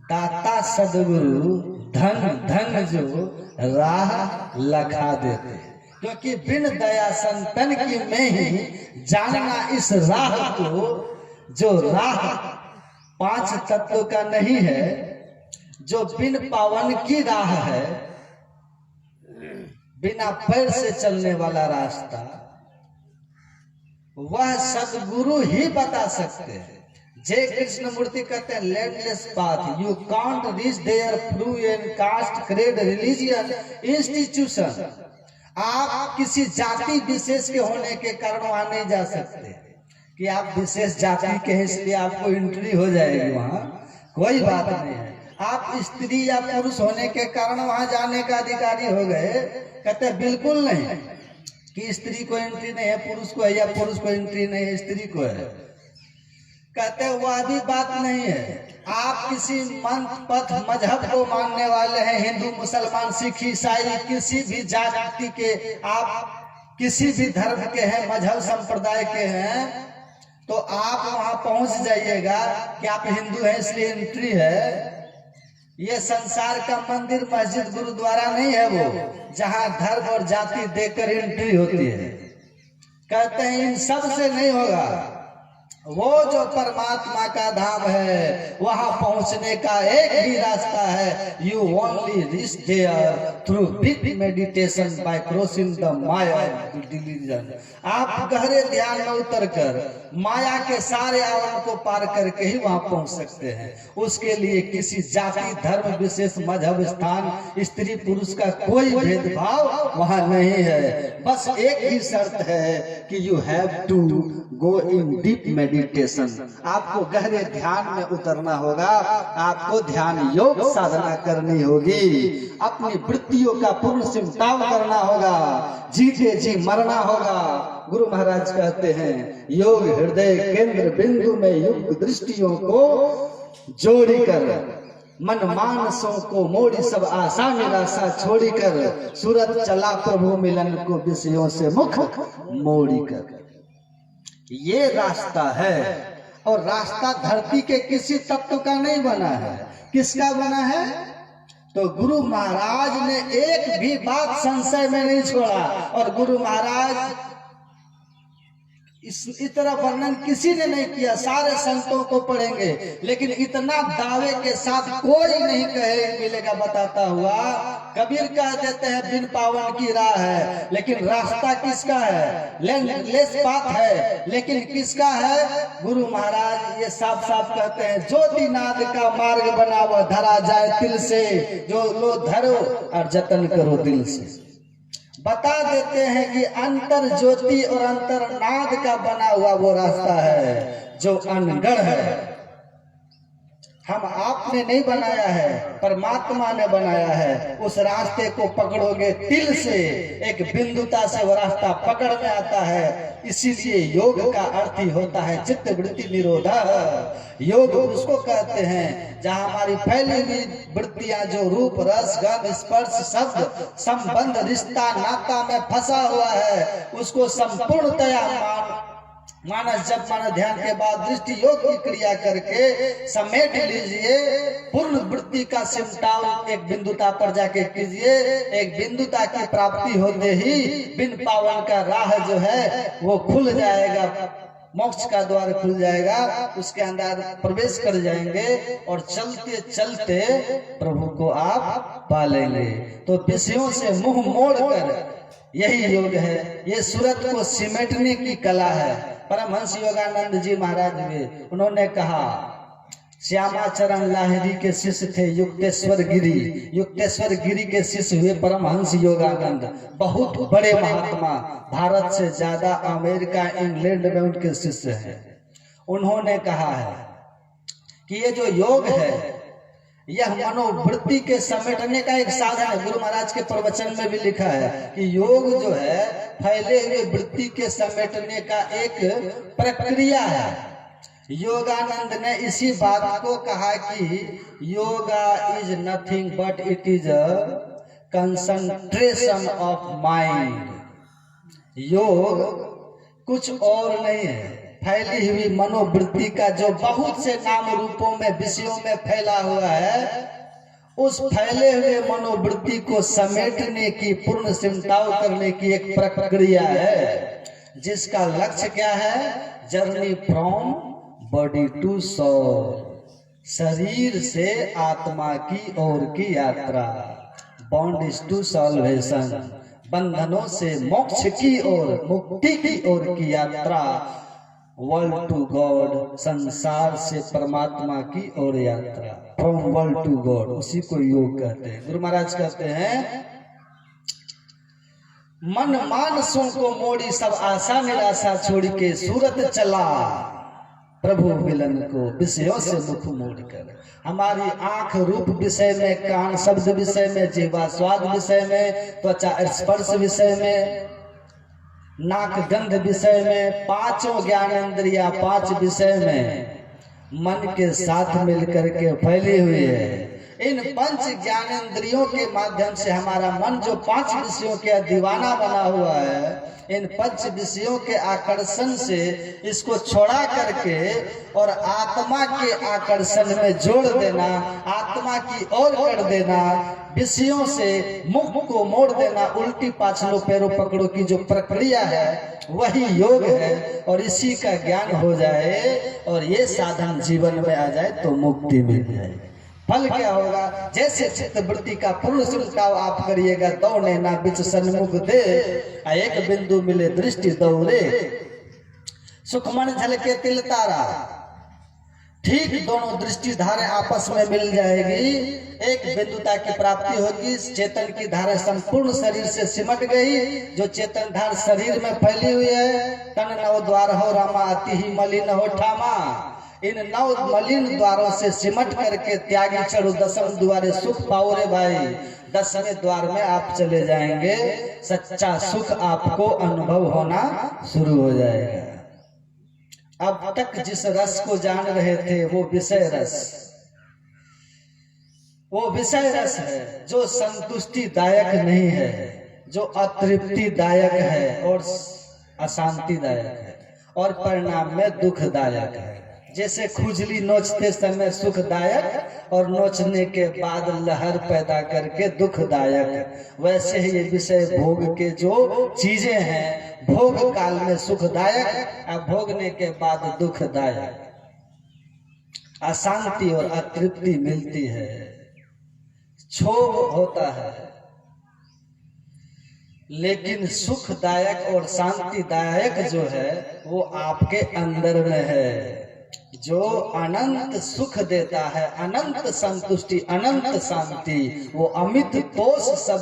दाता सदगुरु धन धन जो राह लखा देते, क्योंकि बिन दया संतन की में ही जानना इस राह को, जो राह 5 तत्व का नहीं है, जो बिन पावन की राह है, बिना पैर से चलने वाला रास्ता, वह सदगुरु ही बता सकते हैं। जय कृष्ण मूर्ति कहते हैं landless path, you can't reach there through an caste creed religion institution. आप किसी जाति विशेष के होने के कारण वहां नहीं जा सकते कि आप विशेष जाति के हैं इसलिए आपको एंट्री हो जाएगी, वहां कोई बात नहीं है। आप स्त्री या पुरुष होने के कारण वहां जाने का अधिकारी हो गए, कहते बिल्कुल नहीं कि स्त्री को एंट्री नहीं है, पुरुष को है, या पुरुष को एंट्री नहीं है, स्त्री को है। कहते वह भी बात नहीं है। आप किसी मंथ पथ मजहब को मानने वाले हैं, हिंदू मुसलमान सिख ईसाई किसी भी जाति के, आप किसी भी धर्म के हैं, मजहब संप्रदाय के हैं, तो आप वहां पहुंच जाइएगा कि आप हिंदू हैं इसलिए एंट्री है। ये संसार का मंदिर मस्जिद गुरुद्वारा नहीं है वो, जहां धर्म और जाति देकर एंट्री होती है। कहते हैं इन सब से नहीं होगा। वो जो परमात्मा का धाम है वहां पहुंचने का एक ही रास्ता है, you only reach there through deep meditation by crossing the maya delusion. आप गहरे ध्यान में उतरकर माया के सारे आवरण को पार करके ही वहां पहुंच सकते हैं। उसके लिए किसी जाति धर्म विशेष मजहब स्थान स्त्री पुरुष का कोई भेदभाव वहां नहीं है। बस एक ही शर्त है कि you have to go in deep meditation. आपको गहरे ध्यान में उतरना होगा, आपको ध्यान योग साधना करनी होगी, अपनी वृत्तियों का पूर्ण सिमटाव करना होगा, जीते जी मरना होगा। गुरु महाराज कहते हैं योग हृदय केंद्र बिंदु में युक्त दृष्टियों को जोड़ी कर, मन मानसों को मोड़ी सब आशा निराशा छोड़ी कर, सूरत चला प्रभु मिलन को विषयों से मुख मोड़ी कर। ये रास्ता है, और रास्ता धरती के किसी तत्व का नहीं बना है। किसका बना है? तो गुरु महाराज ने एक भी बात संशय में नहीं छोड़ा, और गुरु महाराज इस तरह वर्णन किसी ने नहीं किया। सारे संतों को पढ़ेंगे लेकिन इतना दावे के साथ कोई नहीं कहे मिलेगा बताता हुआ। कबीर कह देते हैं बिन पावन की राह है, लेकिन रास्ता किसका है? लैंडलेस पाथ है, लेकिन किसका है? गुरु महाराज ये साफ साफ कहते हैं ज्योतिनाद का मार्ग बनाओ धरा जाए तिल से, जो लो धरो और जतन करो दिल से। बता देते हैं कि अंतर ज्योति और अंतर नाद का बना हुआ वो रास्ता है जो अनगढ़ है। हम आपने नहीं बनाया है, परमात्मा ने बनाया है। उस रास्ते को पकड़ोगे तिल से, एक बिंदुता से वो रास्ता पकड़ में आता है। इसीलिए योग का अर्थ ही होता है चित्त वृत्ति निरोधा। योग उसको कहते हैं जहां हमारी फैली हुई वृत्तियां जो रूप रस गंध स्पर्श शब्द संबंध रिश्ता नाता में फंसा हुआ है, उसको संपूर्णतया मानस जब मानस ध्यान के बाद दृष्टि योग की क्रिया करके समेट लीजिए। पूर्ण वृत्ति का सिमटाव एक बिंदुता पर जाके कीजिए। एक बिंदुता की प्राप्ति होते ही बिन पावन का राह जो है वो खुल जाएगा, मोक्ष का द्वार खुल जाएगा, उसके अंदर प्रवेश कर जाएंगे और चलते चलते प्रभु को आप पालेंगे। तो विषयों से मुंह मोड़कर यही योग है, ये सूरत को सिमटने की कला है। परमहंस योगानंद जी महाराज में उन्होंने कहा, श्यामाचरण लाहिरी के शिष्य थे युक्तेश्वर गिरी, युक्तेश्वर गिरी के शिष्य हुए परमहंस योगानंद, बहुत बड़े महात्मा, भारत से ज्यादा अमेरिका इंग्लैंड में उनके शिष्य हैं। उन्होंने कहा है कि ये जो योग है यह मनोवृत्ति के समेटने का एक साधन है। गुरु महाराज के प्रवचन में भी लिखा है कि योग जो है फैले हुए वृत्ति के समेटने का एक प्रक्रिया है। योगानंद ने इसी बात को कहा कि yoga is nothing but it is a concentration of mind. योग कुछ और नहीं है, फैली हुई मनोवृत्ति का जो बहुत से नाम रूपों में विषयों में फैला हुआ है, उस फैले हुए मनोवृत्ति को समेटने की, पूर्ण सिमटाव करने की एक प्रक्रिया है, जिसका लक्ष्य क्या है? Journey from body to soul, शरीर से आत्मा की ओर की यात्रा। बॉन्डेज टू सॉल्वेशन, बंधनों से मोक्ष की ओर, मुक्ति की ओर की यात्रा। वर्ल्ड टू गॉड, संसार से परमात्मा की ओर यात्रा। फ्रॉम वर्ल्ड टू गॉड, उसी को योग कहते हैं। गुरु महाराज कहते हैं, मन मानसों को मोड़ी सब आशा निराशा छोड़ के सूरत चला, प्रभु मिलन को विषयों से मुख मोड़कर। हमारी आंख रूप विषय में, कान शब्द विषय में, जीवा स्वाद विषय में, त्वचा स्पर्श विषय में, नाक गंध विषय में, पांचों ज्ञानेंद्रिया 5 विषय में मन के साथ मिलकर के फैली हुई है। इन 5 ज्ञानेंद्रियों के माध्यम से हमारा मन जो 5 विषयों के दीवाना बना हुआ है, इन 5 विषयों के आकर्षण से इसको छोड़ा करके और आत्मा के आकर्षण में जोड़ देना, आत्मा की ओर कर देना, विषयों से मुख को मोड़ देना, उल्टी पाछलो पैरों पकड़ो की जो प्रक्रिया है वही योग है। और इसी का ज्ञान हो जाए और ये साधन जीवन में आ जाए तो मुक्ति मिल जाए। फल क्या होगा? जैसे चित्तवृत्ति का पूर्ण सिमटाव आप करिएगा, दौड़े ना बिच सन्मुख दे, एक बिंदु मिले दृष्टि दौड़े, सुखमन झलके तिल तारा। ठीक दोनों दृष्टि धारे आपस में मिल जाएगी, एक बिंदुता की प्राप्ति होगी। चेतन की धारा संपूर्ण शरीर से सिमट गई। जो चेतन धार शरीर में फैली हुई है, तन 9 द्वार हो रामा, अति ही मलिन हो ठामा। इन 9 मलिन द्वारों से सिमट करके त्यागी चढ़ो 10वें द्वारे सुख पाओ रे भाई। 10वें द्वार में आप चले जाएंगे, सच्चा सुख आपको अनुभव होना शुरू हो जाएगा। अब तक जिस रस को जान रहे थे वो विषय रस, वो विषय रस है जो संतुष्टि दायक नहीं है, जो अतृप्ति दायक है और अशांतिदायक है, और परिणाम में दुखदायक है। जैसे खुजली नोचते समय सुखदायक और नोचने के बाद लहर पैदा करके दुखदायक, वैसे ही ये विषय भोग के जो चीजें हैं, भोग काल में सुखदायक और भोगने के बाद दुखदायक, अशांति और अतृप्ति मिलती है, क्षोभ होता है। लेकिन सुखदायक और शांतिदायक जो है वो आपके अंदर में है, जो अनंत सुख देता है, अनंत संतुष्टि, अनंत शांति, वो अमित तोष सब